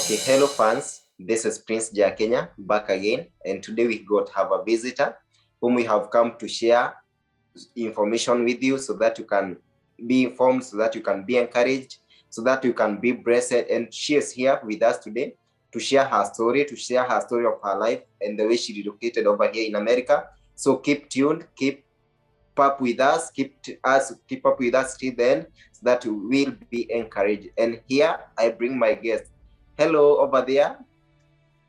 Okay, hello fans. This is Prince Kenya back again, and today we have a visitor whom we have come to share information with you so that you can be informed, so that you can be encouraged, so that you can be blessed. And she is here with us today to share her story, of her life and the way she relocated over here in America. So keep tuned, keep up with us, keep up with us till then, so that you will be encouraged. And here I bring my guest. Hello over there.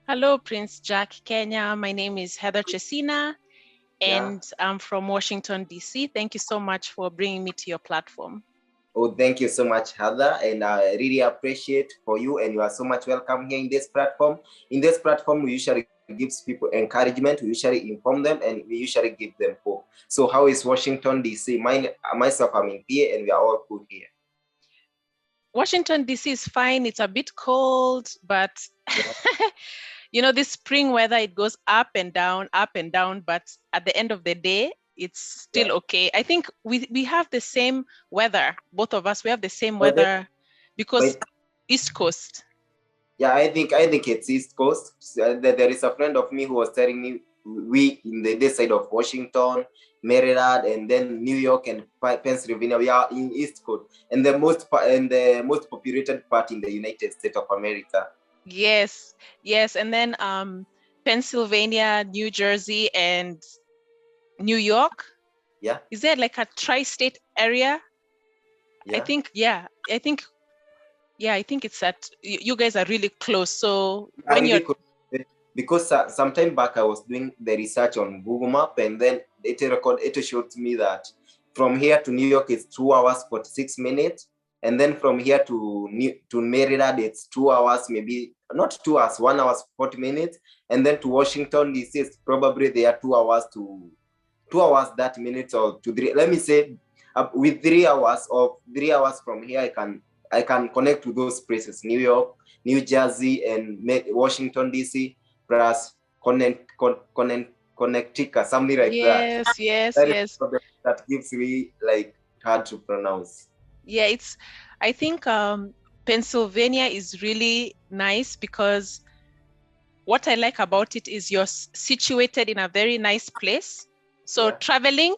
Hello, Prince Jack Kenya. My name is Heather Chesina, and I'm from Washington, D.C. Thank you so much for bringing me to your platform. Oh, thank you so much, Heather, and I really appreciate for you, and you are so much welcome here in this platform. In this platform, we usually gives people encouragement, we usually inform them, and we usually give them hope. So how is Washington, D.C.? Myself, I'm in PA, and we are all good here. Washington, D.C. is fine. It's a bit cold, but you know, this spring weather, it goes up and down, but at the end of the day, it's still okay. I think we have the same weather, both of us, we have the same weather because East Coast. Yeah, I think it's East Coast. There is a friend of me who was telling me we in this side of Washington, Maryland, and then New York and Pennsylvania. We are in East Coast, and the most populated part in the United States of America. Yes, and then Pennsylvania, New Jersey, and New York. Yeah. Is there like a tri-state area? Yeah. I think it's that you guys are really close. So when you're because some time back I was doing the research on Google Map, and then it showed me that from here to New York is 2 hours 46 minutes, and then from here to Maryland it's 2 hours, maybe not 2 hours, 1 hour 40 minutes, and then to Washington DC is probably there 2 hours 30 minutes, or to 3. Let me say with 3 hours from here I can connect to those places: New York, New Jersey, and Washington D.C. plus Connecticut, something like that. Yes. That gives me like hard to pronounce. Yeah, I think Pennsylvania is really nice because what I like about it is you're situated in a very nice place. So traveling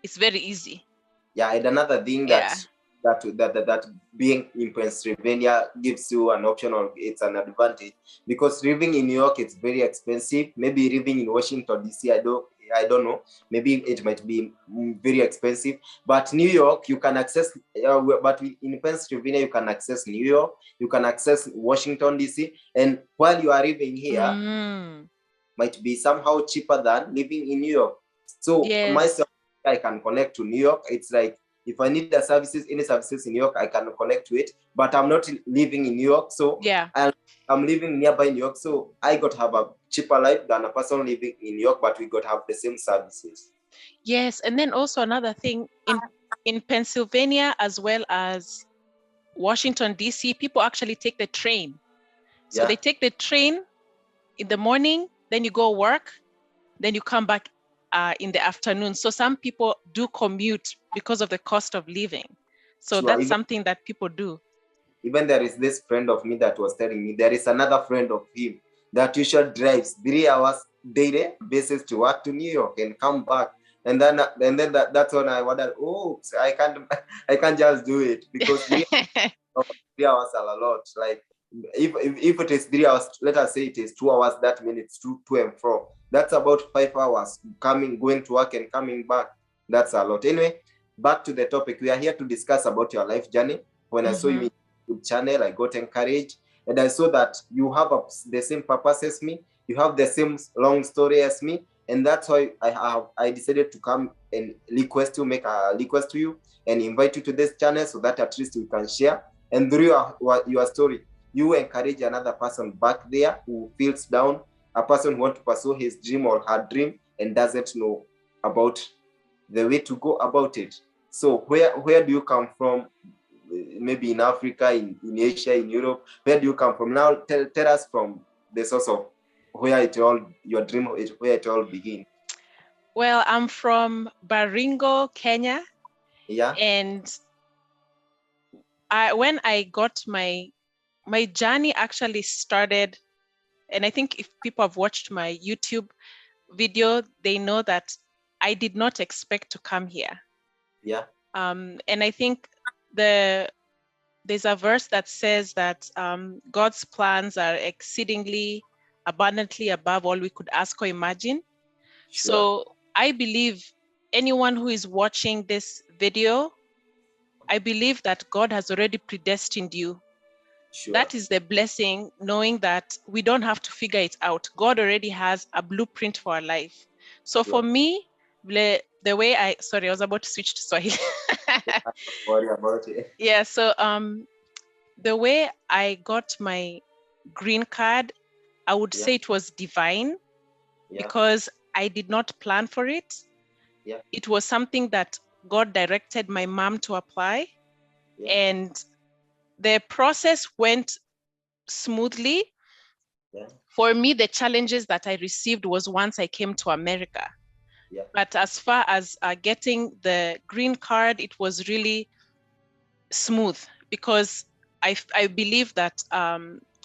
is very easy. Yeah, and another thing that being in Pennsylvania gives you an option, or it's an advantage, because living in New York it's very expensive. Maybe living in Washington DC, I don't know, maybe it might be very expensive, but New York you can access, but in Pennsylvania you can access New York, you can access Washington DC, and while you are living here might be somehow cheaper than living in New York. So myself, I can connect to New York. It's like if I need any services in New York, I can connect to it. But I'm not living in New York, so I'm living nearby New York. So I got to have a cheaper life than a person living in New York, but we got to have the same services. Yes, and then also another thing in Pennsylvania as well as Washington DC, people actually take the train. So they take the train in the morning, then you go work, then you come back in the afternoon. So some people do commute because of the cost of living. So that's something that people do. Even there is this friend of me that was telling me there is another friend of him that usually drives 3 hours daily basis to work to New York and come back. And then that's when I wondered, oh, I can't just do it, because 3 hours are a lot. Like if it is 3 hours, let us say it is 2 hours, that minutes to and fro. That's about 5 hours going to work and coming back. That's a lot. Anyway, back to the topic. We are here to discuss about your life journey. When I saw you in YouTube channel, I got encouraged, and I saw that you have the same purpose as me. You have the same long story as me, and that's why I decided to come and make a request to you and invite you to this channel, so that at least we can share. And through your story, you encourage another person back there who feels down, a person who wants to pursue his dream or her dream and doesn't know about the way to go about it. So where do you come from? Maybe in Africa, in Asia, in Europe, where do you come from? Now tell us from the source of where it all began. Well, I'm from Baringo, Kenya. Yeah. And when I got my my journey actually started, and I think if people have watched my YouTube video, they know that I did not expect to come here. Yeah. And I think there's a verse that says that God's plans are exceedingly abundantly above all we could ask or imagine. Sure. So I believe anyone who is watching this video, I believe that God has already predestined you. Sure. That is the blessing, knowing that we don't have to figure it out. God already has a blueprint for our life. So for me, the way I was about to switch to Swahili. Don't worry about it. Yeah, so the way I got my green card, I would say it was divine because I did not plan for it. Yeah. It was something that God directed my mom to apply. Yeah. And the process went smoothly. Yeah. For me, the challenges that I received was once I came to America. Yeah. But as far as getting the green card, it was really smooth because I believe that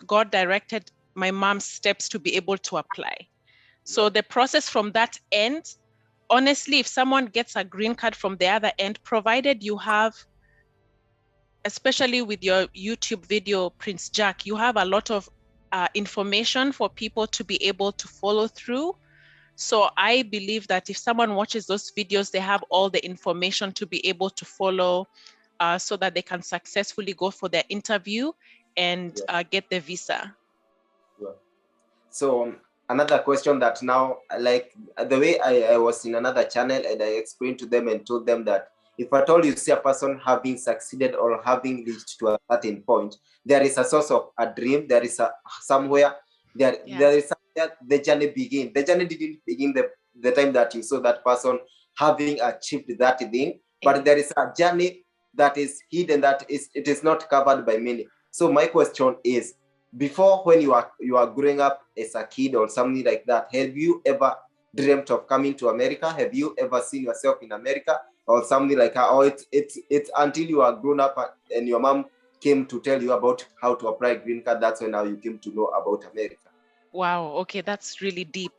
God directed my mom's steps to be able to apply. So the process from that end, honestly, if someone gets a green card from the other end, provided you have, especially with your YouTube video, Prince Jack, you have a lot of information for people to be able to follow through. So I believe that if someone watches those videos, they have all the information to be able to follow so that they can successfully go for their interview and get the visa. Sure. So another question that now, like the way I was in another channel and I explained to them and told them that if at all you see a person having succeeded or having reached to a certain point, there is a source of a dream, there is a somewhere, there is somewhere the journey begin. The journey didn't begin the time that you saw that person having achieved that thing, but there is a journey that is hidden, that it is not covered by many. So my question is, before, when you are growing up as a kid or something like that, have you ever dreamt of coming to America? Have you ever seen yourself in America or something like that? Or it's until you are grown up and your mom came to tell you about how to apply green card, that's when now you came to know about America? Wow, okay, that's really deep.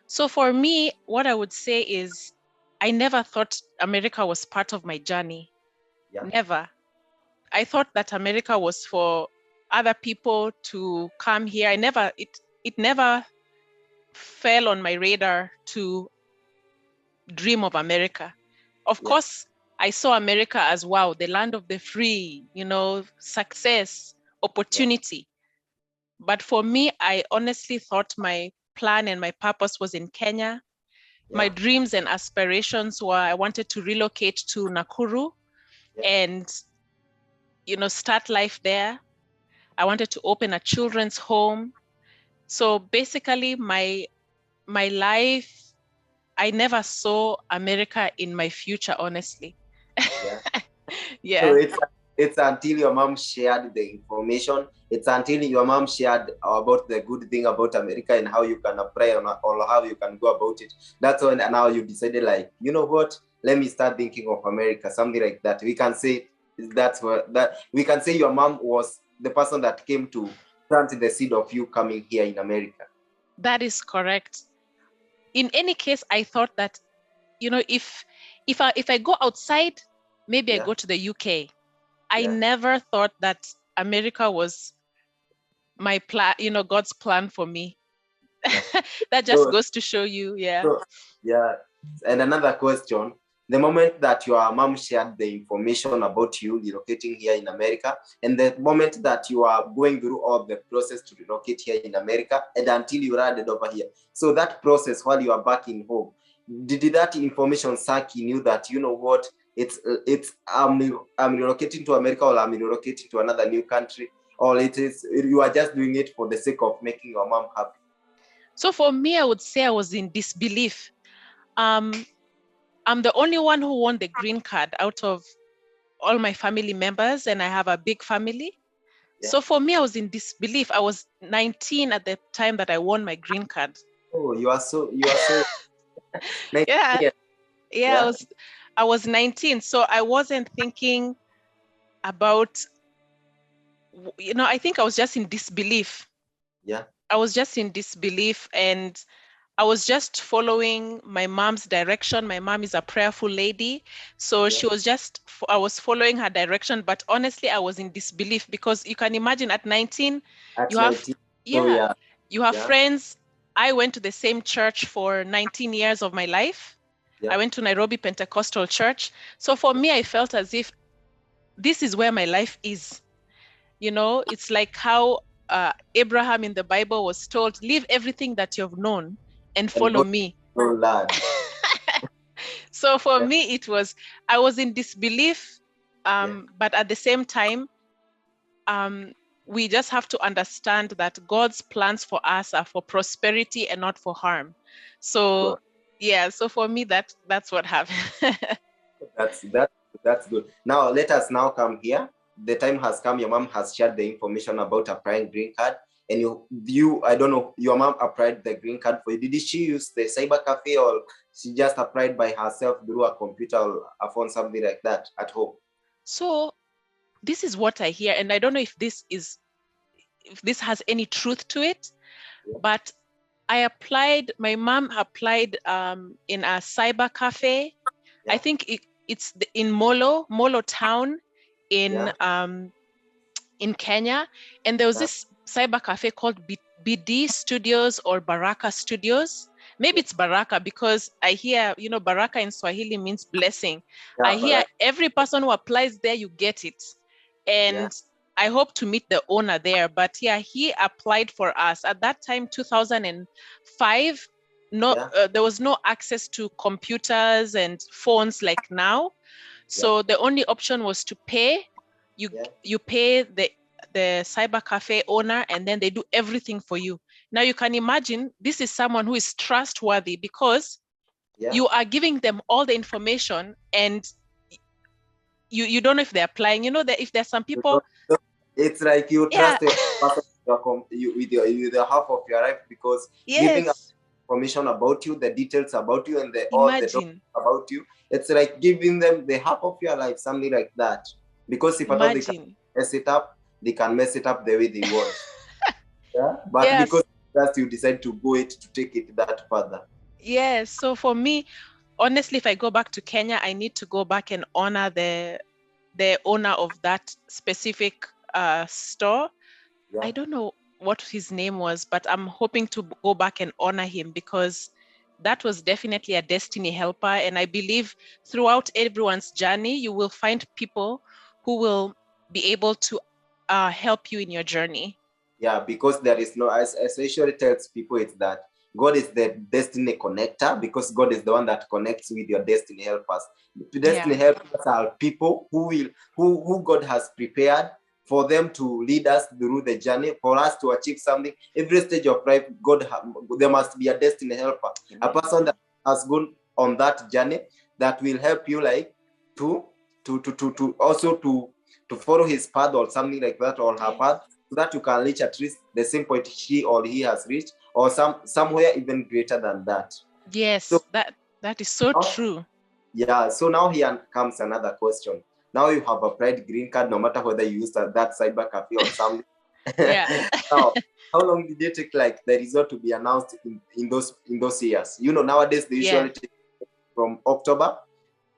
So for me, what I would say is I never thought America was part of my journey. Yeah. Never. I thought that America was for other people to come here. It never fell on my radar to dream of America. Of course, I saw America as, wow, the land of the free, success, opportunity. But for me, I honestly thought my plan and my purpose was in Kenya. My dreams and aspirations were I wanted to relocate to Nakuru and, start life there. I wanted to open a children's home. So basically, my life, I never saw America in my future, honestly. So it's until your mom shared the information, it's until your mom shared about the good thing about America and how you can apply or how you can go about it. That's when now you decided, like, you know what, let me start thinking of America, something like that. We can say we can say your mom was the person that came to plant the seed of you coming here in America. That is correct. In any case, I thought that, if I go outside, maybe I go to the UK. I never thought that America was my plan, God's plan for me. That just goes to show you. And another question, the moment that your mom shared the information about you relocating here in America, and the moment that you are going through all the process to relocate here in America, and until you landed over here, so that process while you are back in home, did that information suck in you that, you know what, I'm relocating to America, or I'm relocating to another new country, or you are just doing it for the sake of making your mom happy? So for me, I would say I was in disbelief. I'm the only one who won the green card out of all my family members, and I have a big family. So for me, I was in disbelief. I was 19 at the time that I won my green card. Oh, you are so 19 years. I was 19. So I wasn't thinking about I think I was just in disbelief. Yeah. I was just in disbelief, and I was just following my mom's direction. My mom is a prayerful lady. So Yeah. she was I was following her direction, but honestly, I was in disbelief because you can imagine at 19, you At have, 19. So yeah, yeah. you have Yeah. friends. I went to the same church for 19 years of my life. I Yeah. went to Nairobi Pentecostal Church. So for me, I felt as if this is where my life is. It's like how Abraham in the Bible was told, leave everything that you've known and And follow go me. to lad. So for Yeah. me, I was in disbelief, Yeah. but at the same time, we just have to understand that God's plans for us are for prosperity and not for harm. So Good. yeah, so for me, that's what happened. That's good. Now let us now come here. The time has come. Your mom has shared the information about applying green card, and you I don't know. Your mom applied the green card for you. Did she use the cyber cafe, or she just applied by herself through a computer or a phone, something like that at home? So this is what I hear, and I don't know if this has any truth to it, Yeah. but my mom applied in a cyber cafe. I Yeah. think it's in Molo town in Yeah. Kenya, and there was Yeah. this cyber cafe called BD Studios or Baraka Studios. Maybe Yeah. it's Baraka because I hear, Baraka in Swahili means blessing. I Yeah. hear But every person who applies there, you get it. yeah. And I hope to meet the owner there. But yeah, he applied for us. At that time, 2005, no, Yeah. there was no access to computers and phones like now. Yeah. So the only option was to pay. You Yeah. you pay the cyber cafe owner, and then they do everything for you. Now you can imagine this is someone who is trustworthy because Yeah. you are giving them all the information, and you don't know if they're applying. That if there's some You people, don't- It's like you yeah, trust the person with the half of your life, because giving yes, information about you, the details about you, and all the imagine, documents about you, it's like giving them the half of your life, something like that. Because if at all they can imagine, mess it up, they can mess it up the way they want. Yeah. But because yes, just you decide to take it that further. yes. So for me, honestly, if I go back to Kenya, I need to go back and honor the owner of that specific store. Yeah. I don't know what his name was, but I'm hoping to go back and honor him because that was definitely a destiny helper. And I believe throughout everyone's journey, you will find people who will be able to help you in your journey. Yeah, because there is no, as I usually tells people, it's that God is the destiny connector, because God is the one that connects with your destiny helpers. The destiny Yeah. helpers are people who God has prepared for them to lead us through the journey, for us to achieve something. Every stage of life, there must be a destiny helper, a Amen. person that has gone on that journey that will help you, like to also to follow his path or something like that, or her Yes. path, so that you can reach at least the same point she or he has reached, or somewhere even greater than that. So Yes, that is so now, true. yeah, so now here comes another question. Now you have applied green card, no matter whether you used that cyber cafe or something. Yeah. Now, how long did it take, like, the result to be announced in those years? Nowadays they Yeah. usually take from October.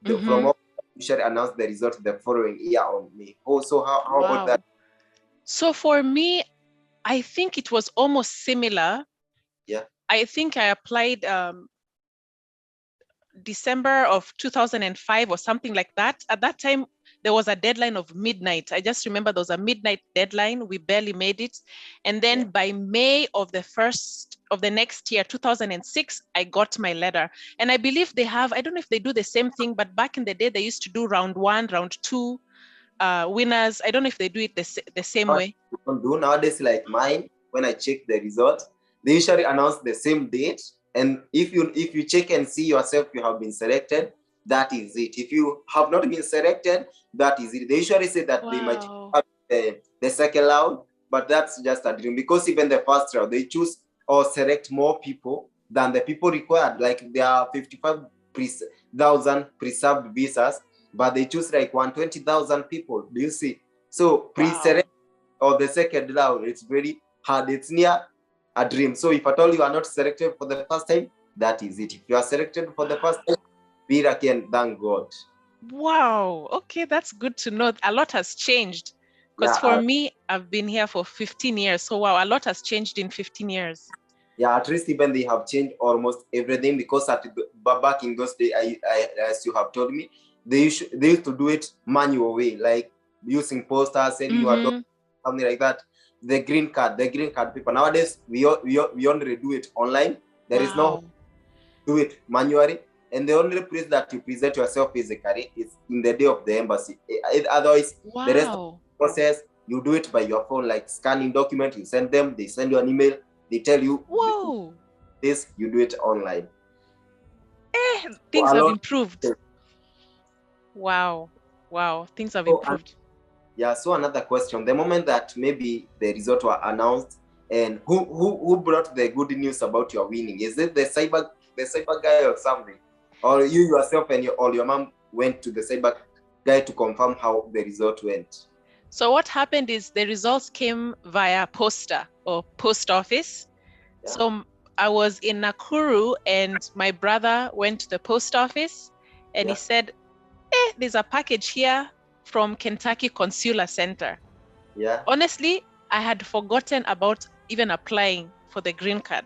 From Mm-hmm. October, usually announce the result the following year on May. Oh, so how about that? Wow. So for me, I think it was almost similar. Yeah. I think I applied December of 2005 or something like that. At that time, there was a deadline of midnight. I just remember there was a midnight deadline. We barely made it. And then Yeah. by May of the next year, 2006, I got my letter. And I believe I don't know if they do the same thing, but back in the day, they used to do round one, round two, winners. I don't know if they do it the same What way. you don't do nowadays, like mine, when I check the result, they usually announce the same date. And if you check and see yourself, you have been selected, that is it. If you have not been selected, that is it. They usually say that they might Wow. have the second round, but that's just a dream, because even the first round, they choose or select more people than the people required. Like there are 55,000 preserved visas, but they choose like 120,000 people. Do you see? So Wow. or the second round, it's very hard. It's near a dream. So if at all you are not selected for the first time, that is it. If you are selected for the first time, be lucky and thank God. Wow. Okay, that's good to know. A lot has changed. Because for me, I've been here for 15 years. So wow, a lot has changed in 15 years. Yeah, at least even they have changed almost everything, because back in those days, as you have told me, they used to do it manual way, like using posters, sending your document, something like that. The green card people. Nowadays, we only do it online. There is no do it manually. And the only place that you present yourself physically is in the day of the embassy. Otherwise, the rest of the process, you do it by your phone, like scanning document, you send them, they send you an email, they tell you this, you do it online. Things have improved. Wow. Things have improved. Yeah, so another question. The moment that maybe the result were announced, and who brought the good news about your winning? Is it the cyber guy or something? Or you yourself and your mom went to the cyber guy to confirm how the result went? So what happened is the results came via posta or post office. Yeah. So I was in Nakuru and my brother went to the post office and he said, there's a package here from Kentucky Consular Center. Yeah. Honestly, I had forgotten about even applying for the green card.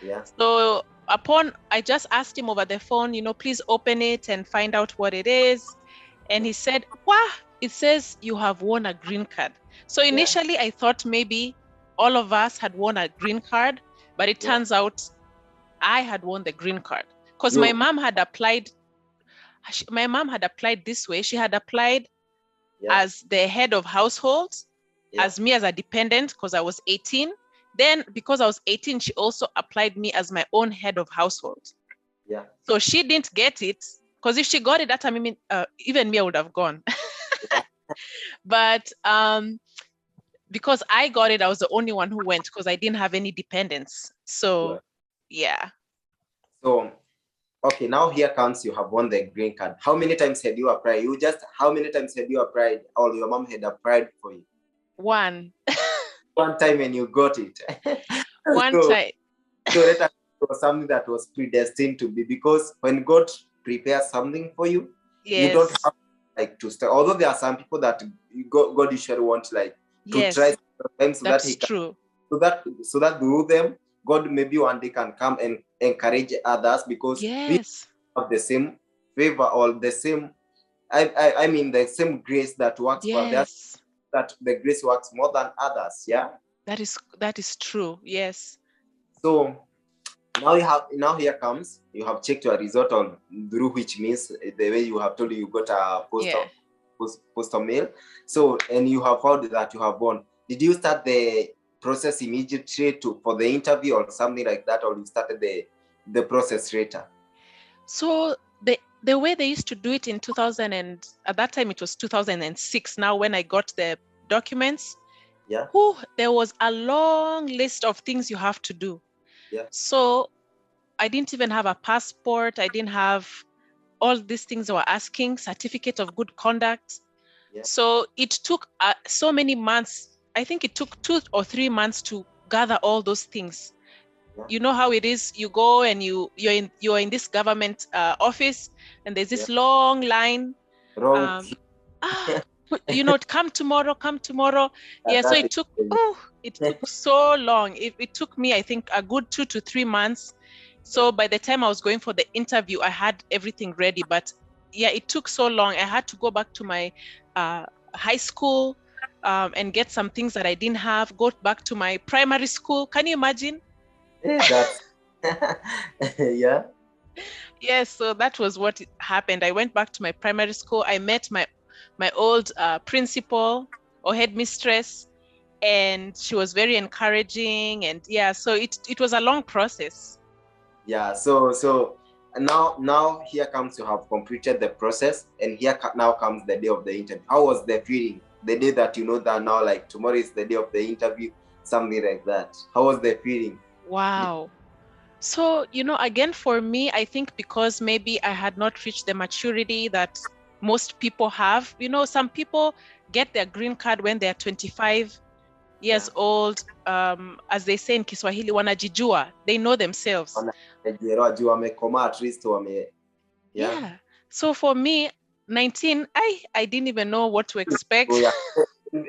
Yeah. So I just asked him over the phone, please open it and find out what it is. And he said, wow, it says you have won a green card. So initially I thought maybe all of us had won a green card, but it turns out I had won the green card because my mom had applied. My mom had applied this way. She had applied as the head of household, as me as a dependent because I was 18. Then because I was 18, she also applied me as my own head of household. Yeah. So she didn't get it because if she got it that time, even me, I would have gone. But because I got it, I was the only one who went because I didn't have any dependents. So yeah. So okay, now here comes, you have won the green card. How many times had you applied? How many times had you applied, or your mom had applied for you? One. One time and you got it. One time. So that was something that was predestined to be, because when God prepares something for you, you don't have like to start. Although there are some people that God usually wants like to try sometimes so that he can, true. so that through them, God maybe one day can come and encourage others, because we have the same favor or the same, I mean the same grace that works for us, that the grace works more than others. Yeah. That is true. Yes. So now here comes, you have checked your result on through, which means the way you have told you got a postal mail. So, and you have found that you have won. Did you start the process immediately for the interview or something like that, or you started the process later? So the way they used to do it in 2000, and at that time it was 2006. Now when I got the documents, there was a long list of things you have to do. So I didn't even have a passport. I didn't have all these things they were asking, certificate of good conduct. So it took so many months. I think it took 2 or 3 months to gather all those things. You know how it is. You go and you're in this government office, and there's this long line. Come tomorrow. So it took so long. It took me, I think, a good 2 to 3 months. So by the time I was going for the interview, I had everything ready. But yeah, it took so long. I had to go back to my high school and get some things that I didn't have. Go back to my primary school. Can you imagine? Yeah. Yes, so that was what happened. I went back to my primary school. I met my old principal or headmistress, and she was very encouraging. And yeah, so it was a long process. Yeah. So now here comes, you have completed the process, and here now comes the day of the interview. How was the feeling the day that you know that now, like, tomorrow is the day of the interview, something like that? How was the feeling? Wow. So, again, for me, I think because maybe I had not reached the maturity that most people have. Some people get their green card when they're 25. years old, as they say in Kiswahili, wanajijua, they know themselves. At least Yeah. So for me, 19, I didn't even know what to expect. Oh, yeah.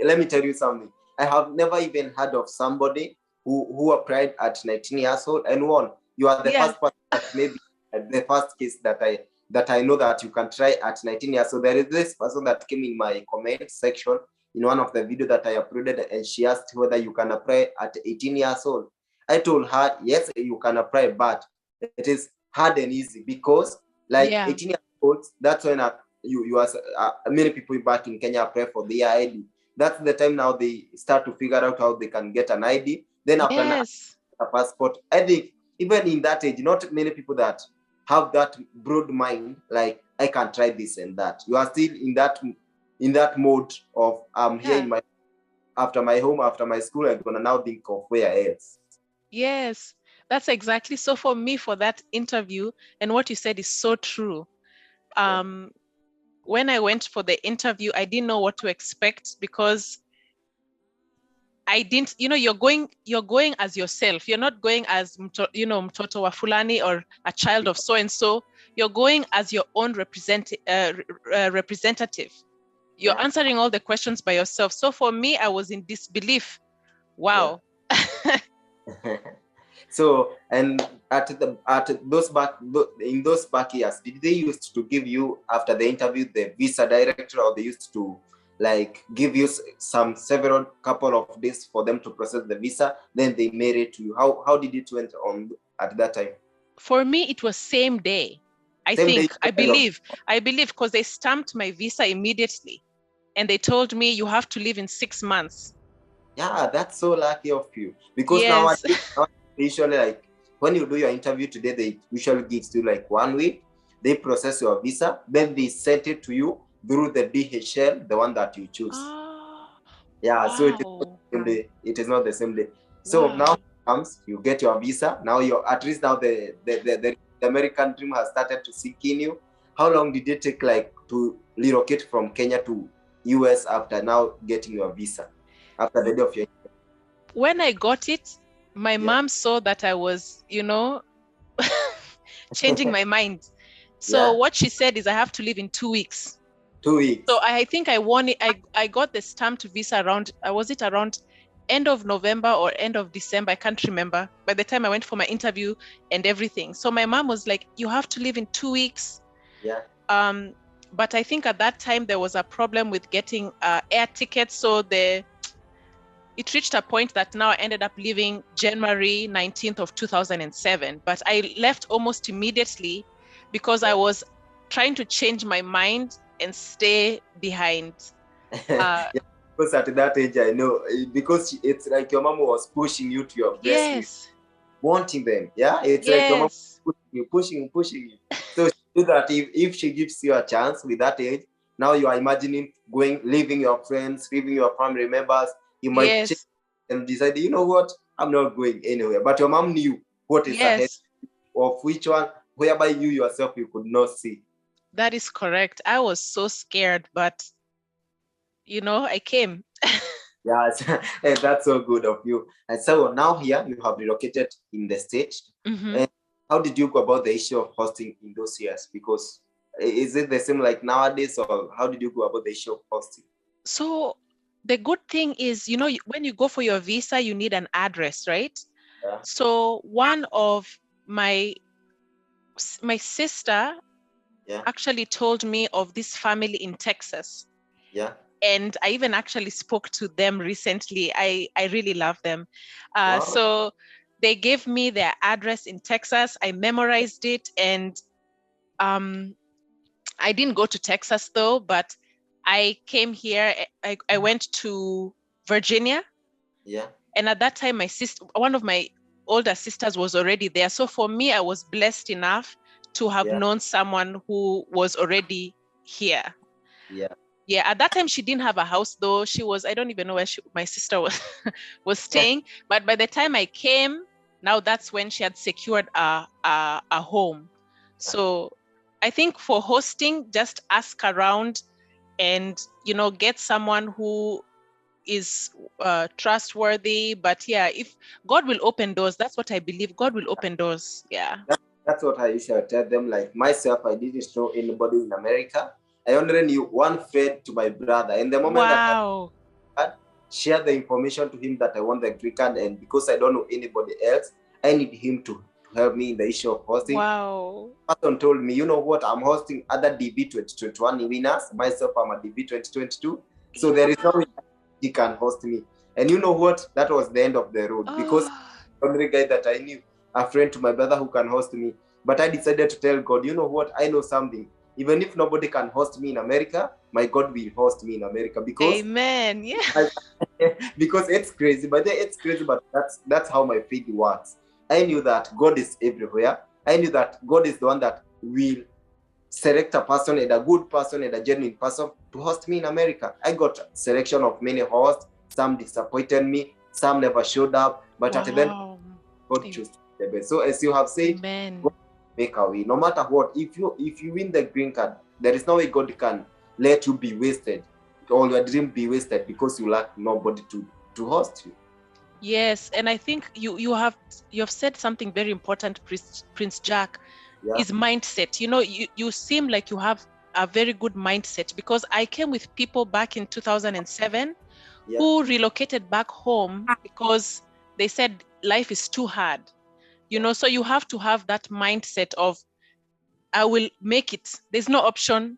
Let me tell you something. I have never even heard of somebody who applied at 19 years old. And one, you are the first person that maybe the first case that I know that you can try at 19 years old. There is this person that came in my comment section in one of the videos that I uploaded, and she asked whether you can apply at 18 years old. I told her, yes, you can apply, but it is hard and easy because 18 years old, that's when you as many people back in Kenya apply for the ID. That's the time now they start to figure out how they can get an ID. Then after a passport, I think even in that age, not many people that have that broad mind, like I can try this and that. You are still in that mode of here in my after my home, after my school, I'm gonna now think of where else. Yes, that's exactly. So for me, for that interview, and what you said is so true. When I went for the interview, I didn't know what to expect because I didn't, you're going as yourself. You're not going as, mtoto wa fulani or a child of so-and-so. You're going as your own representative. You're answering all the questions by yourself. So for me, I was in disbelief. Wow. Yeah. So, and in those back years, did they used to give you after the interview the visa director, or they used to give you several couple of days for them to process the visa, then they mail it to you? How did it went on at that time? For me, it was same day. I believe because they stamped my visa immediately and they told me you have to leave in 6 months. Yeah, that's so lucky of you, because now usually when you do your interview today, they usually give you 1 week. They process your visa, then they send it to you through the DHL, the one that you choose. Yeah, so it is not the same day. So now comes, you get your visa. Now you're at least now the American dream has started to sink in you. How long did it take to relocate from Kenya to US after now getting your visa? After the day of your when I got it, my mom saw that I was, changing my mind. So what she said is I have to leave in 2 weeks. 2 weeks. So I think I got the stamped visa around end of November or end of December. I can't remember. By the time I went for my interview and everything. So my mom was like, you have to leave in 2 weeks. Yeah. But I think at that time there was a problem with getting air tickets. So it reached a point that now I ended up leaving January 19th of 2007. But I left almost immediately because I was trying to change my mind and stay behind. Because at that age, I know, because it's like your mom was pushing you to your best, wanting them. Yeah, it's like your mom pushing you. So she knew that if she gives you a chance with that age, now you are imagining leaving your friends, leaving your family members. You might change and decide, you know what, I'm not going anywhere. But your mom knew what is ahead of which one, whereby you yourself you could not see. That is correct. I was so scared, but I came. Yes, that's so good of you. And so now here you have relocated in the States. And how did you go about the issue of hosting in those years? Because is it the same like nowadays, or how did you go about the issue of hosting? So the good thing is, when you go for your visa, you need an address, right? Yeah. So one of my sister actually told me of this family in Texas. Yeah. And I even actually spoke to them recently. I really love them. So they gave me their address in Texas. I memorized it, and I didn't go to Texas though, but I came here. I went to Virginia. Yeah. And at that time, one of my older sisters was already there. So for me, I was blessed enough to have known someone who was already here. Yeah. Yeah, at that time she didn't have a house though. I don't even know where my sister was staying. But by the time I came, now that's when she had secured a home. So I think for hosting, just ask around and get someone who is trustworthy. But yeah, if God will open doors, that's what I believe. God will open doors. Yeah. That's what I usually tell them. Like myself, I didn't know anybody in America. I only knew one friend to my brother. And the moment that Wow. I share the information to him that I want the green card, and because I don't know anybody else, I need him to help me in the issue of hosting. Wow. Person told me, you know what, I'm hosting other DB 2021 winners. Myself, I'm a DB 2022. So there is no way he can host me. And you know what? That was the end of the road because the only guy that I knew, a friend to my brother who can host me. But I decided to tell God, you know what? I know something. Even if nobody can host me in America, my God will host me in America because Amen. Yeah. because it's crazy, but that's how my faith works. I knew that God is everywhere. I knew that God is the one that will select a person and a good person and a genuine person to host me in America. I got selection of many hosts. Some disappointed me. Some never showed up. But at the end, God chose the best. So as you have said, Amen. God make a way. No matter what, if you win the green card, there is no way God can let you be wasted or your dream be wasted because you lack nobody to host you. Yes, and I think you have said something very important, Prince Jack. Yeah. Is mindset. You know, you seem like you have a very good mindset, because I came with people back in 2007 who relocated back home because they said life is too hard. You know, so you have to have that mindset of, I will make it. There's no option.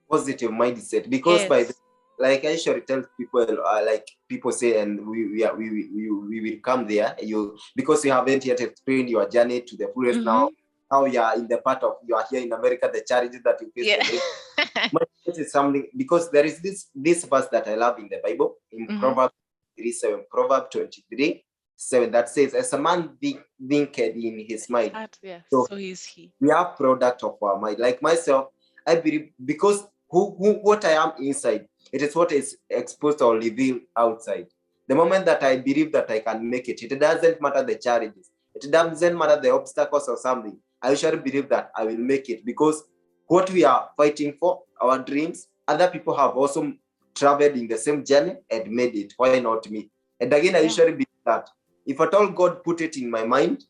Positive mindset, because by the, like I usually tell people, like people say, and we will come there. You, because you haven't yet explained your journey to the fullest. Now, how you are in the part of, you are here in America, the challenges that you face. Mindset is something, because there is this verse that I love in the Bible, in Proverbs 3:7, Proverbs 23:7, that says, "As a man thinketh in his mind, so is he." We are product of our mind. Like myself, I believe, because what I am inside, it is what is exposed or revealed outside. The moment that I believe that I can make it, it doesn't matter the challenges, it doesn't matter the obstacles or something. I usually believe that I will make it, because what we are fighting for, our dreams, other people have also traveled in the same journey and made it. Why not me? And again, I usually believe that if at all God put it in my mind,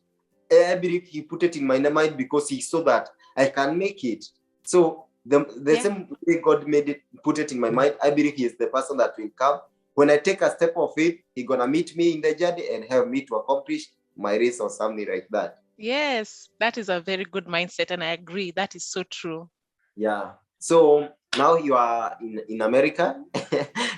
I believe he put it in my mind because he saw that I can make it. So the same way God made it, put it in my mind, I believe he is the person that will come. When I take a step of faith, he's gonna meet me in the journey and help me to accomplish my race or something like that. Yes, that is a very good mindset, and I agree. That is so true. Yeah. So now you are in America.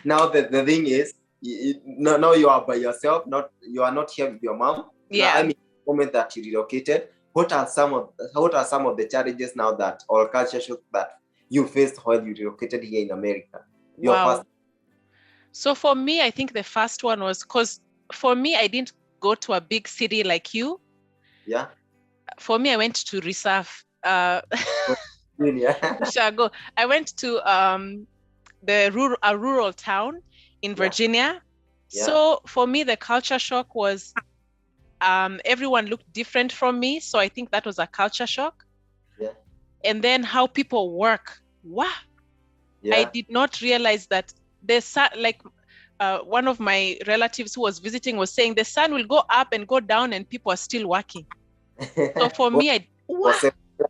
Now the thing is, now you are by yourself. You are not here with your mom. Yeah. Now, I mean, the moment that you relocated, what are some of the challenges now that, or culture shocks that you faced while you relocated here in America? Wow. So for me, I think the first one was, because for me, I didn't go to a big city like you. Yeah. For me, I went to Reserve. Chicago. I went to a rural town in Virginia. Yeah. So for me, the culture shock was everyone looked different from me. So I think that was a culture shock. Yeah. And then how people work. Wow. Yeah. I did not realize that one of my relatives who was visiting was saying the sun will go up and go down and people are still working. So for me,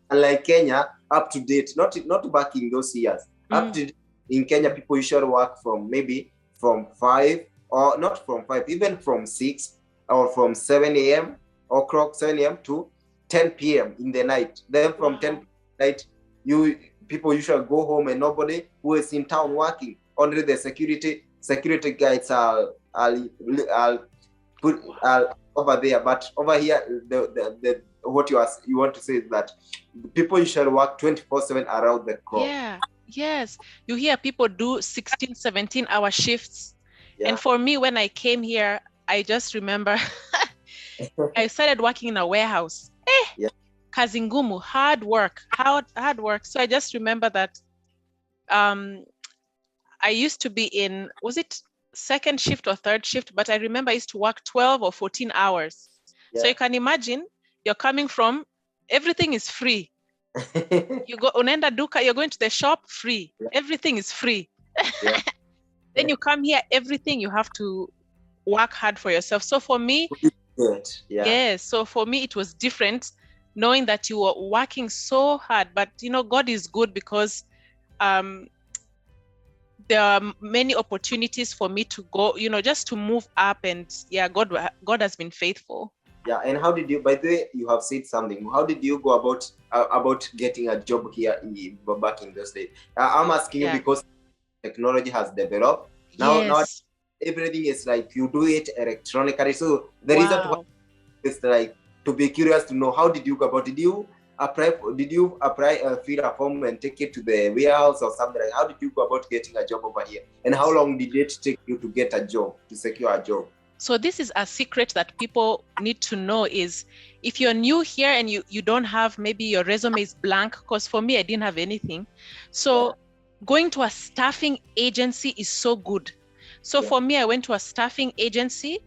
like Kenya, up to date, not back in those years. Up to date, in Kenya, people usually work from 5, or not from 5, even from 6 or from 7 a.m. o'clock, 7 a.m. to 10 p.m. in the night. Then from 10 p.m. night, people usually go home and nobody who is in town working. Only the security guys are put over there, but over here, the what you want to say is that people usually work 24/7 around the clock. Yeah. Yes. You hear people do 16, 17-hour shifts. Yeah. And for me, when I came here, I just remember I started working in a warehouse. Kazi ngumu, hard work. So I just remember that I used to be in, was it second shift or third shift? But I remember I used to work 12 or 14 hours. Yeah. So you can imagine, you're coming from, everything is free. You go unaenda duka, you're going to the shop, free. Yeah. Everything is free. Yeah. Then you come here, everything you have to work hard for yourself. So for me, Good. Yeah. yes, so for me it was different knowing that you were working so hard, but God is good because um there are many opportunities for me to go, just to move up, and yeah, God has been faithful. Yeah, and how did you? By the way, you have said something. How did you go about getting a job here back in those days? I'm asking you because technology has developed. Now Yes. everything is like you do it electronically. So the reason why Wow. is like to be curious to know how did you go about? Did you apply, fill a form and take it to the warehouse or something? Like how did you go about getting a job over here? And how long did it take you to get a job, to secure a job? So this is a secret that people need to know is if you're new here and you don't have, maybe your resume is blank, because for me, I didn't have anything. So going to a staffing agency is so good. So for me, I went to a staffing agency.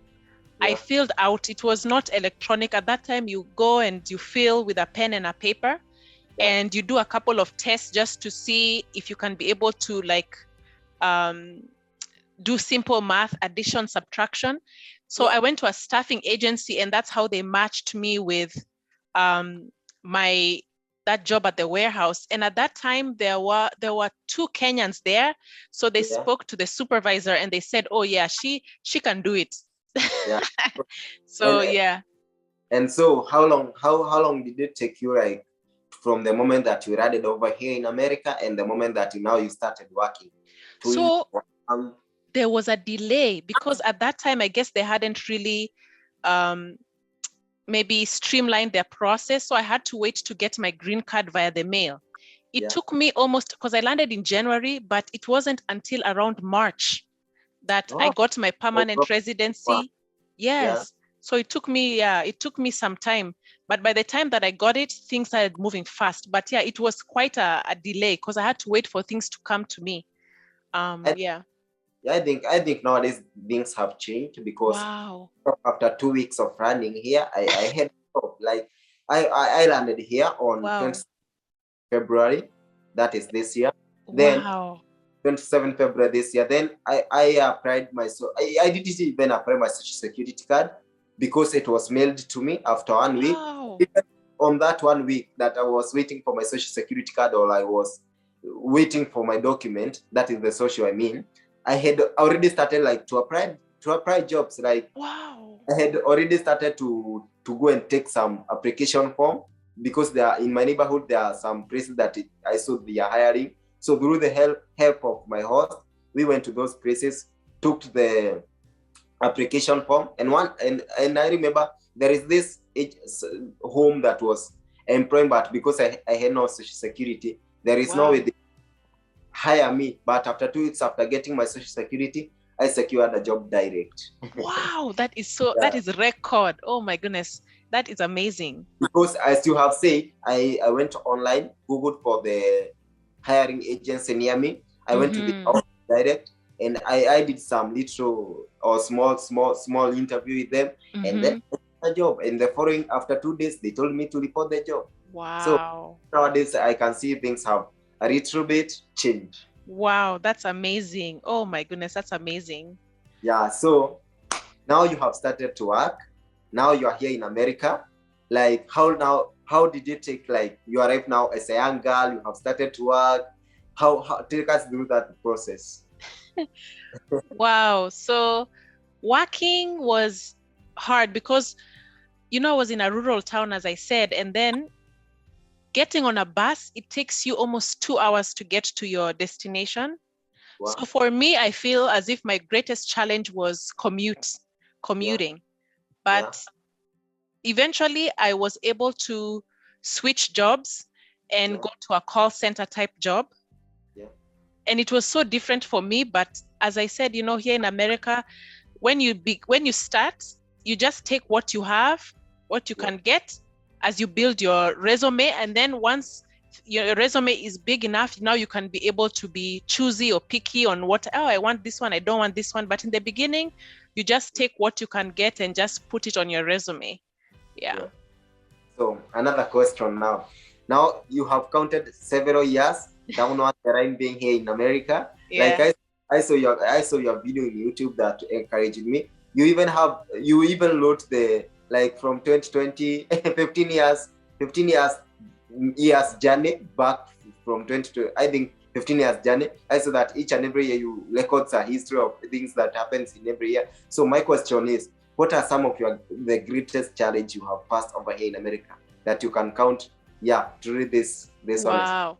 I filled out, it was not electronic. At that time, you go and you fill with a pen and a paper and you do a couple of tests just to see if you can be able to do simple math, addition, subtraction. So I went to a staffing agency and that's how they matched me with that job at the warehouse. And at that time there were 2 Kenyans there. So they spoke to the supervisor and they said, oh yeah, she can do it. Yeah. So And so how long did it take you, like from the moment that you landed over here in America and the moment that you started working? So there was a delay because at that time, I guess they hadn't really maybe streamlined their process. So I had to wait to get my green card via the mail. It took me almost, because I landed in January, but it wasn't until around March that I got my permanent residency. Yes. So it took me some time. But by the time that I got it, things started moving fast. But yeah, it was quite a delay because I had to wait for things to come to me. I think nowadays things have changed because after 2 weeks of running here, I had like I landed here on 20 February, that is this year. Then 27 February this year. Then I applied I didn't even apply my social security card because it was mailed to me after 1 week. Even on that 1 week that I was waiting for my social security card, or I was waiting for my document, that is the social, I had already started to apply jobs. I had already started to go and take some application form because in my neighborhood there are some places that I saw they are hiring. So through the help of my host, we went to those places, took the application form, and I remember there is this home that was employing, but because I had no social security, there is no way they hire me. But after 2 weeks after getting my social security, I secured a job direct. Wow, that is that is record. Oh my goodness, that is amazing. Because as you have said, I went online, Googled for the hiring agency near me. I went to the office direct, and I did some little or small interview with them, and then I got a job. And the following, after 2 days, they told me to report the job. Wow. So nowadays I can see things have a little bit changed. Wow, that's amazing. Oh my goodness, that's amazing. Yeah, so now you have started to work. Now you are here in America. Like how did you take, like you arrive now as a young girl, you have started to work. How take us through that process? Wow. So working was hard because I was in a rural town, as I said, and then getting on a bus, it takes you almost 2 hours to get to your destination. Wow. So for me, I feel as if my greatest challenge was commuting. But eventually I was able to switch jobs and go to a call center type job. And it was so different for me. But as I said, here in America, when you start, you just take what you have, what you can get, as you build your resume. And then once your resume is big enough, now you can be able to be choosy or picky on I want this one, I don't want this one. But in the beginning, you just take what you can get and just put it on your resume. Yeah. So another question now. Now you have counted several years down on the line being here in America. Like I saw your video on YouTube that encouraged me. You even load the, like, from 2020 15 years journey back from 2020, I think 15 years journey. I saw that each and every year you record a history of things that happens in every year. So my question is, what are some of the greatest challenge you have passed over here in America that you can count? Yeah, to read this Wow.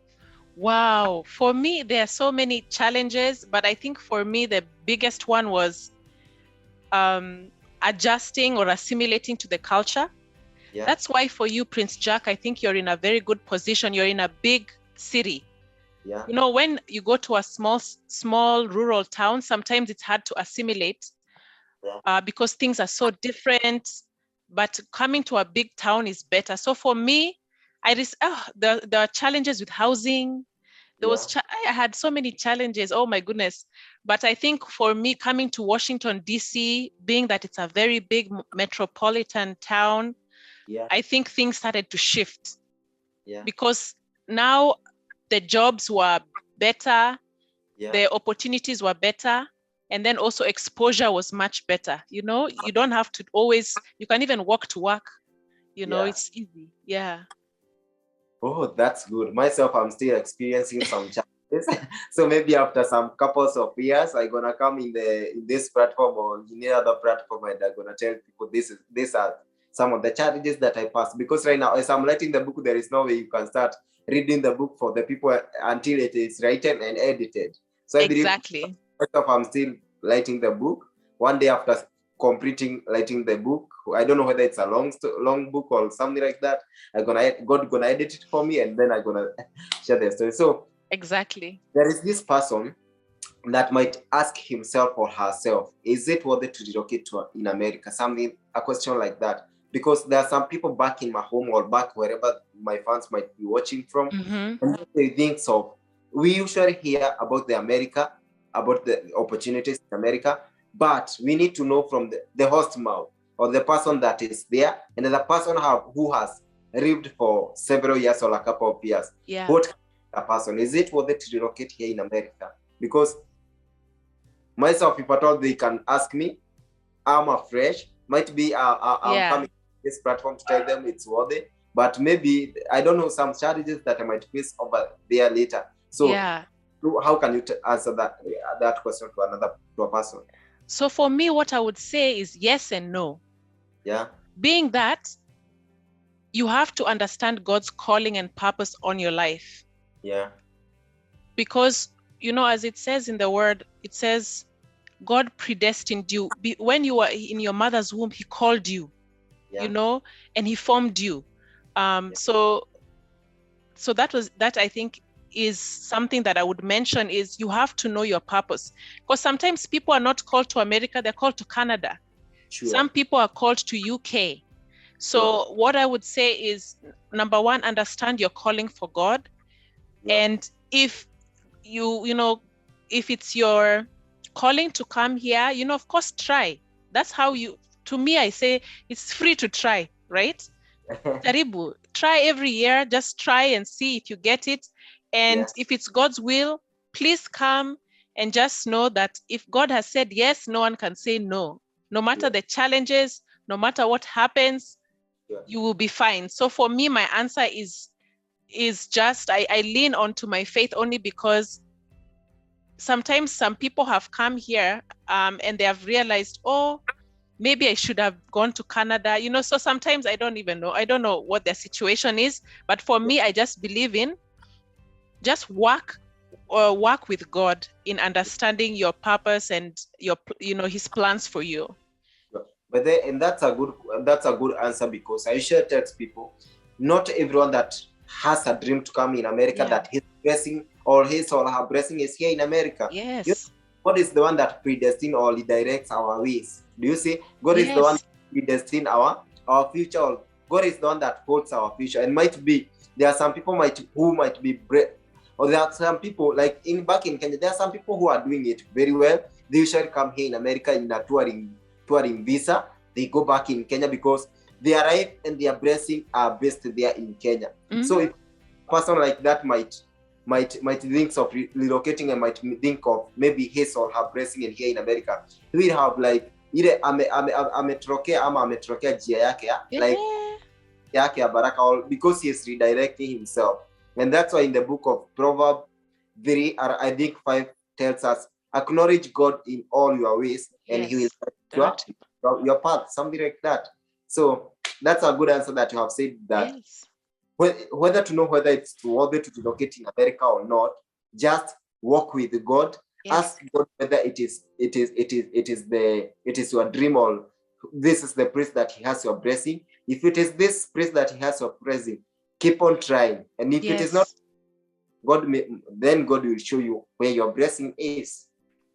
Wow. For me, there are so many challenges, but I think for me, the biggest one was adjusting or assimilating to the culture. Yeah. That's why for you, Prince Jack, I think you're in a very good position. You're in a big city. Yeah. You know, when you go to a small rural town, sometimes it's hard to assimilate because things are so different. But coming to a big town is better. So for me, there are challenges with housing. I had so many challenges. Oh my goodness. But I think for me, coming to Washington, D.C., being that it's a very big metropolitan town, I think things started to shift because now the jobs were better, the opportunities were better, and then also exposure was much better. You know, you don't have to always, you can even walk to work. You know, it's easy. Yeah. Oh, that's good. Myself, I'm still experiencing some challenges. So maybe after some couples of years, I'm gonna come in this platform or in any other platform, and I'm gonna tell people these are some of the challenges that I passed. Because right now, as I'm writing the book, there is no way you can start reading the book for the people until it is written and edited. So I believe myself, I'm still writing the book. One day after completing writing the book, I don't know whether it's a long book or something like that, God gonna edit it for me, and then I'm gonna share the story. So there is this person that might ask himself or herself, is it worth it to relocate in America? A question like that, because there are some people back in my home or back wherever my fans might be watching from, and they think so. We usually hear about about the opportunities in America, but we need to know from the host mouth, or the person that is there, and the person who has lived for several years or a couple of years. What a person, is it worth it to relocate here in America? Because myself, if at all they can ask me, I'm afresh. Might be I'm coming to this platform to tell them it's worth it, but maybe I don't know some challenges that I might face over there later. So how can you answer that question to a person? So for me, what I would say is yes and no. Yeah. Being that you have to understand God's calling and purpose on your life. Yeah. Because, you know, as it says in the word, it says God predestined you. When you were in your mother's womb, he called you, you know, and he formed you. So that I think is something that I would mention, is you have to know your purpose. Because sometimes people are not called to America, they're called to Canada. Some people are called to UK. So what I would say is, number one, understand your calling for God. And if if it's your calling to come here, you know, of course, try. That's how to me, I say it's free to try, right? Karibu, try every year, just try and see if you get it. And if it's God's will, please come, and just know that if God has said yes, no one can say no. No matter the challenges, no matter what happens, you will be fine. So for me, my answer is just, I lean onto my faith only because sometimes some people have come here and they have realized, oh, maybe I should have gone to Canada, you know. So sometimes I don't know what their situation is, but for me, I just believe in just work with God in understanding your purpose and his plans for you. But and that's a good answer, because I usually tell people, not everyone that has a dream to come in America, that his blessing or his or her blessing is here in America. Yes. God is the one that predestines or redirects our ways. Do you see? God is the one that predestines our future. Or God is the one that holds our future. And might be there are some people who might be or there are some people like back in Kenya. There are some people who are doing it very well. They usually come here in America in a touring visa. They go back in Kenya because their life and their blessing are based there in Kenya. So if a person like that might might think of relocating and might think of maybe his or her blessing in here in America, he will have like ile ametrokea ama ametrokea njia yake like yake ya baraka, because he is redirecting himself. And that's why in the book of Proverbs 3 or I think 5 tells us, acknowledge God in all your ways and he will direct your path, something like that. So that's a good answer that you have said, that whether to know whether it's worth it to relocate in America or not, just walk with God. Ask God whether it is your dream, or this is the place that he has your blessing. If it is this place that he has your blessing, keep on trying. And if it is not, then God will show you where your blessing is.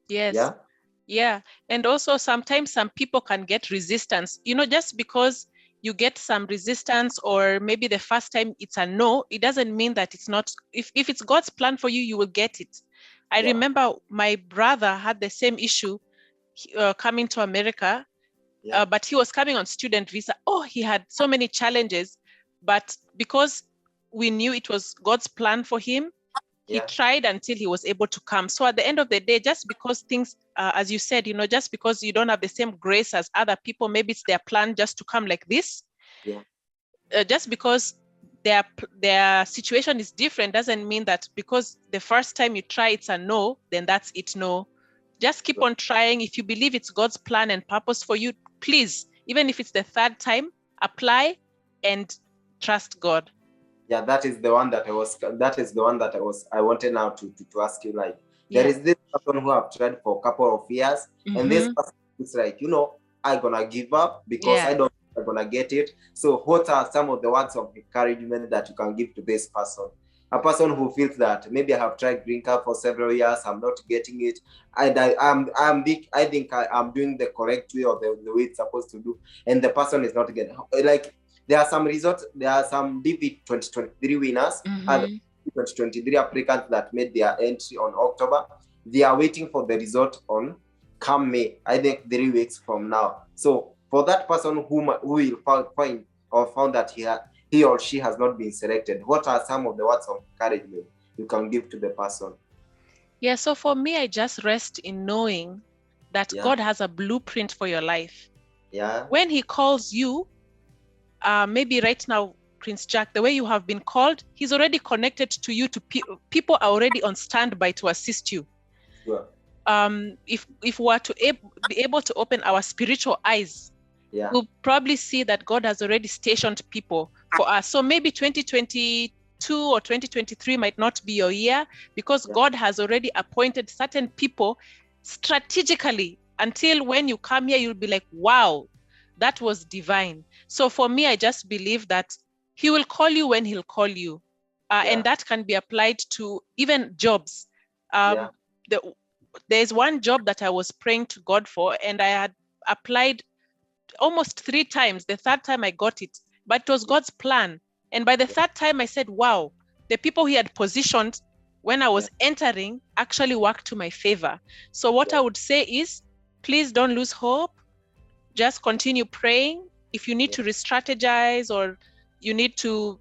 Yeah. And also sometimes some people can get resistance, just because you get some resistance, or maybe the first time it's a no, it doesn't mean that it's not. If it's God's plan for you, you will get it. I remember my brother had the same issue coming to America, but he was coming on student visa. He had so many challenges, but because we knew it was God's plan for him, he tried until he was able to come. So at the end of the day, just because things, as you said, just because you don't have the same grace as other people, maybe it's their plan just to come like this. Just because their situation is different doesn't mean that because the first time you try it's a no, then that's it. No, just keep on trying. If you believe it's God's plan and purpose for you, please, even if it's the third time, apply and trust God. Yeah, that is the one that I wanted now to ask you. Like, there is this person who have tried for a couple of years, and this person is like, I'm gonna give up because I don't think I'm gonna get it. So what are some of the words of encouragement that you can give to this person? A person who feels that maybe I have tried green card for several years, I'm not getting it, and I think I'm doing the correct way or the way it's supposed to do, and the person is not getting, like, there are some results, there are some DV 2023 winners and 2023 applicants that made their entry on October. They are waiting for the result on come May, I think 3 weeks from now. So for that person who will found that he or she has not been selected, what are some of the words of encouragement you can give to the person? Yeah, so for me, I just rest in knowing that God has a blueprint for your life. When he calls you, maybe right now, Prince Jack, the way you have been called, he's already connected to you, to people are already on standby to assist you. If we were to be able to open our spiritual eyes, we'll probably see that God has already stationed people for us. So maybe 2022 or 2023 might not be your year, because God has already appointed certain people strategically, until when you come here, you'll be like, wow, that was divine. So for me, I just believe that he will call you when he'll call you. And that can be applied to even jobs. There's one job that I was praying to God for, and I had applied almost 3 times. The third time I got it, but it was God's plan. And by the third time I said, wow, the people he had positioned when I was entering actually worked to my favor. So what I would say is, please don't lose hope. Just continue praying. If you need to re-strategize, or you need to,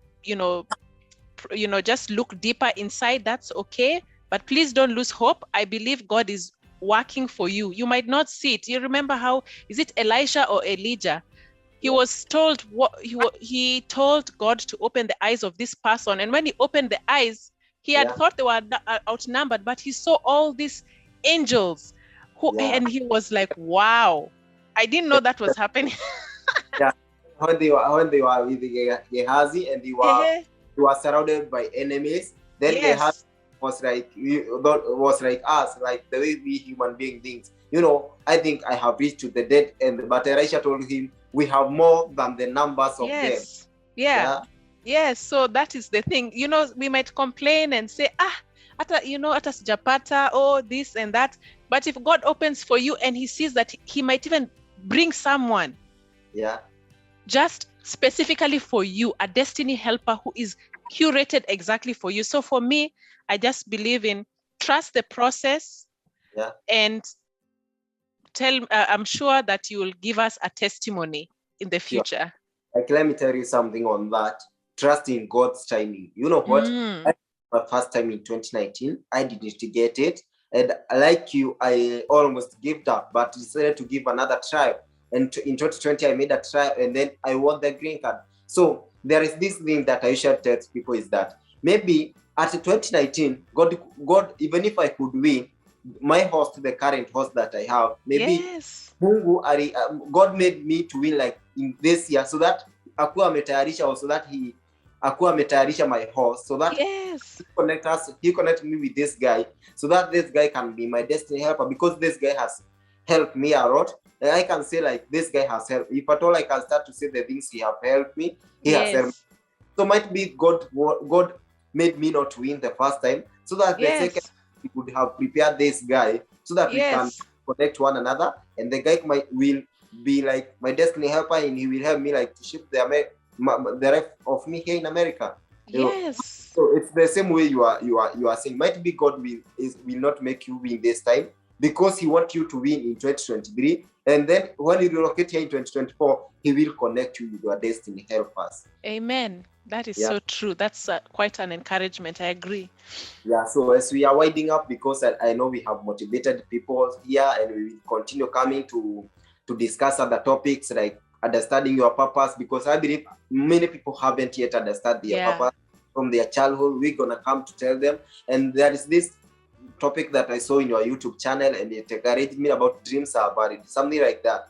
just look deeper inside, that's okay. But please don't lose hope. I believe God is working for you. You might not see it. You remember how, is it Elisha or Elijah? He was told, he told God to open the eyes of this person. And when he opened the eyes, he had thought they were outnumbered, but he saw all these angels and he was like, wow, I didn't know that was happening. When they were with Gehazi and they were surrounded by enemies, then Gehazi was like us, like the way we human being things. I think I have reached to the dead end, but Elisha told him, we have more than the numbers of them. Yes, so that is the thing. We might complain and say, ata sijapata, this and that. But if God opens for you and he sees that he might even bring someone just specifically for you, a destiny helper who is curated exactly for you. So for me, I just believe in trust the process, and I'm sure that you will give us a testimony in the future. Like, let me tell you something on that. Trust in God's timing. You know what? my first time in 2019. I didn't get it. And like you, I almost gave up, but decided to give another try. And in 2020, I made a try, and then I won the green card. So there is this thing that I usually tell people is that maybe at 2019, God, even if I could win, my host, the current host that I have, maybe Yes. God made me to win like in this year, so that akuwa ametayarisha, or so that he akuwa ametayarisha my host, so that Yes. he connect me with this guy, so that this guy can be my destiny helper, because this guy has helped me a lot. And I can say like this guy has helped. If at all I can start to say the things he have helped me, he has helped me. So might be God made me not win the first time, so that the second he would have prepared this guy, so that we can connect one another, and the guy will be like my destiny helper, and he will help me like to ship the rest of me here in America. Yes. So it's the same way you are saying. Might be God will not make you win this time, because he wants you to win in 2023, and then when you relocate here in 2024, he will connect you with your destiny helpers. Amen. That is so true. That's quite an encouragement. I agree. Yeah, so as we are winding up, because I know we have motivated people here, and we will continue coming to discuss other topics like understanding your purpose, because I believe many people haven't yet understood their purpose from their childhood. We're gonna come to tell them. And there is this topic that I saw in your YouTube channel, and it encouraged me about dreams are valid, something like that.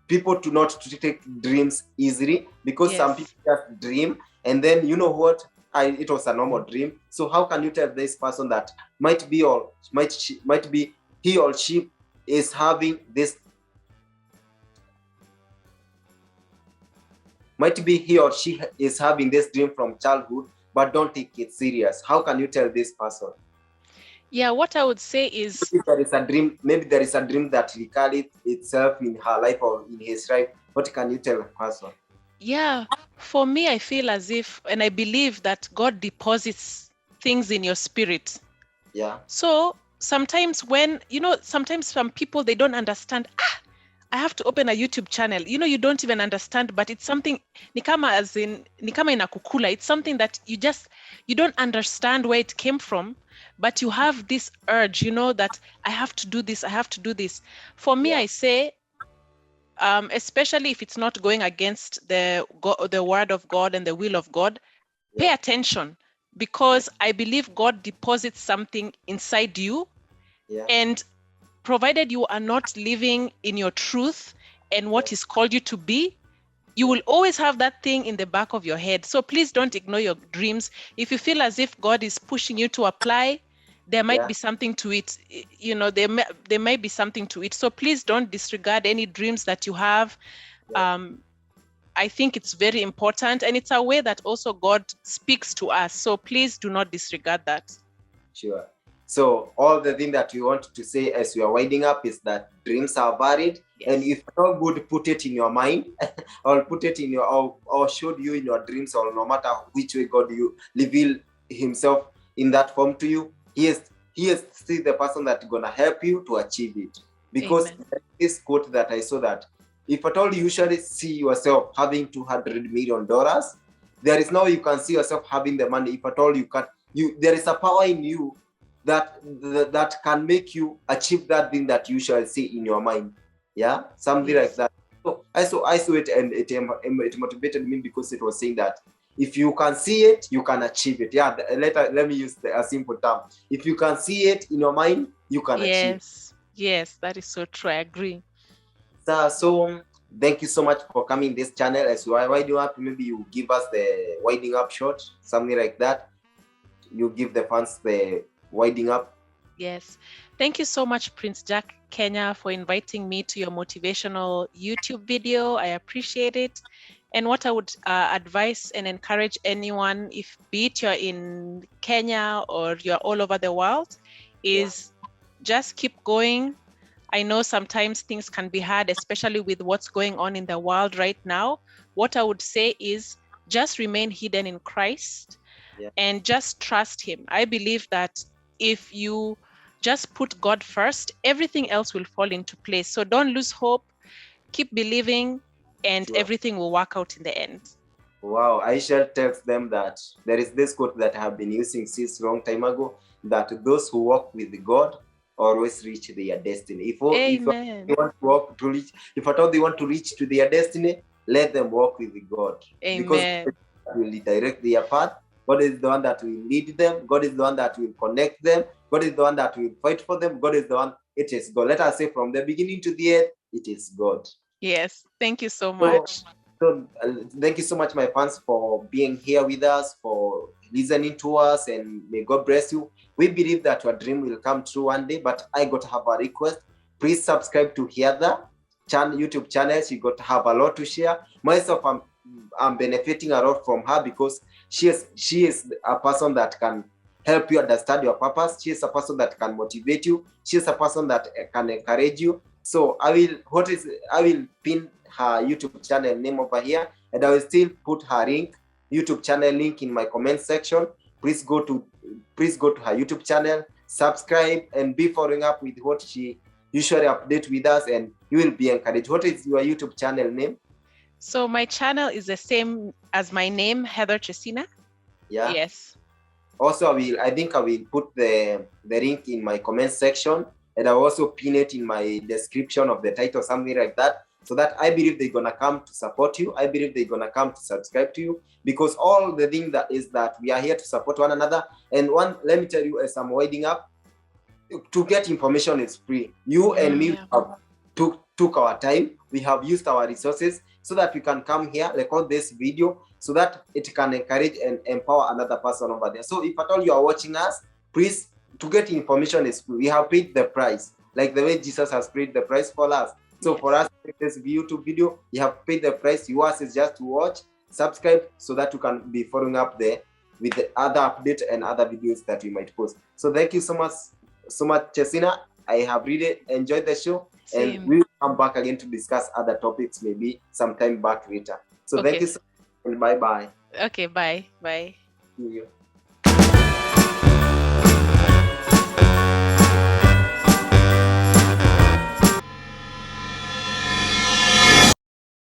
People do not take dreams easily, because some people just dream, and then you know what, it was a normal dream. So how can you tell this person that might be he or she is having this, might be he or she is having this dream from childhood, but don't take it serious? How can you tell this person? Yeah, what I would say is, if there is a dream, maybe there is a dream that recurred itself in her life or in his life. What can you tell a person? Yeah, for me, I feel as if, and I believe that God deposits things in your spirit. Yeah. So sometimes sometimes some people, they don't understand, I have to open a YouTube channel. You don't even understand, but it's something, nikama inakukula. It's something that you don't understand where it came from, but you have this urge, that I have to do this, I have to do this. For me, I say, especially if it's not going against the word of God and the will of God, pay attention, because I believe God deposits something inside you, and provided you are not living in your truth and what He's called you to be, you will always have that thing in the back of your head. So please don't ignore your dreams. If you feel as if God is pushing you to apply, there might be something to it. There might be something to it. So please don't disregard any dreams that you have. I think it's very important, and it's a way that also God speaks to us. So please do not disregard that. Sure. So all the thing that we want to say as we are winding up is that dreams are varied, and if God would put it in your mind, or put it in your or showed you in your dreams, or no matter which way God you reveal Himself in that form to you, He is still the person that's gonna help you to achieve it. Because this quote that I saw, that if at all you usually see yourself having $200 million, there is no you can see yourself having the money. If at all you can, there is a power in you that can make you achieve that thing that you shall see in your mind. Yeah, something like that. So I saw it, and it motivated me, because it was saying that if you can see it, you can achieve it. Yeah, let me use a simple term. If you can see it in your mind, you can achieve. Yes, that is so true. I agree. So thank you so much for coming this channel. As you are winding up, maybe you give us the winding up shot, something like that. You give the fans the winding up. Yes. Thank you so much, Prince Jack Kenya, for inviting me to your motivational YouTube video. I appreciate it. And what I would advise and encourage anyone, if be it you're in Kenya or you're all over the world, is just keep going. I know sometimes things can be hard, especially with what's going on in the world right now. What I would say is just remain hidden in Christ and just trust Him. I believe that if you just put God first, everything else will fall into place. So don't lose hope, keep believing, and everything will work out in the end. Wow, I shall tell them that there is this quote that I have been using since long time ago, that those who walk with God always reach their destiny. Amen. They want to walk to reach, if at all they want to reach to their destiny, let them walk with God. Because Amen. God will direct their path. God is the one that will lead them. God is the one that will connect them. God is the one that will fight for them. God is the one, it is God. Let us say from the beginning to the end, it is God. Yes. Thank you so So, much. thank you so much, my fans, for being here with us, for listening to us, and may God bless you. We believe that your dream will come true one day, but I got to have a request. Please subscribe to Heather YouTube channel. She got to have a lot to share. Myself, I'm benefiting a lot from her because she is a person that can help you understand your purpose. She is a person that can motivate you. She is a person that can encourage you. So I will pin her YouTube channel name over here, and I will still put her YouTube channel link in my comment section. Please go to her YouTube channel, subscribe, and be following up with what she usually update with us, and you will be encouraged. What is your YouTube channel name? So my channel is the same as my name, Heather Chesina. Yeah. Yes. Also, I think I will put the link in my comment section, and I'll also pin it in my description of the title, something like that, so that I believe they're gonna come to support you. I believe they're gonna come to subscribe to you, because all the thing that is that we are here to support one another. And let me tell you, as I'm winding up, to get information is free. You and me have took our time. We have used our resources so that we can come here, record this video, so that it can encourage and empower another person over there. So if at all you are watching us, please, to get information is free. We have paid the price, like the way Jesus has paid the price for us. So yes, for us to make this YouTube video, you have paid the price. Yours is just to watch, subscribe, so that you can be following up there with the other update and other videos that we might post. So thank you so much, Chesina. I have really enjoyed the show. Same. And we will come back again to discuss other topics, maybe sometime back later. So thank you so much, and bye-bye. Okay, bye. Bye. See you.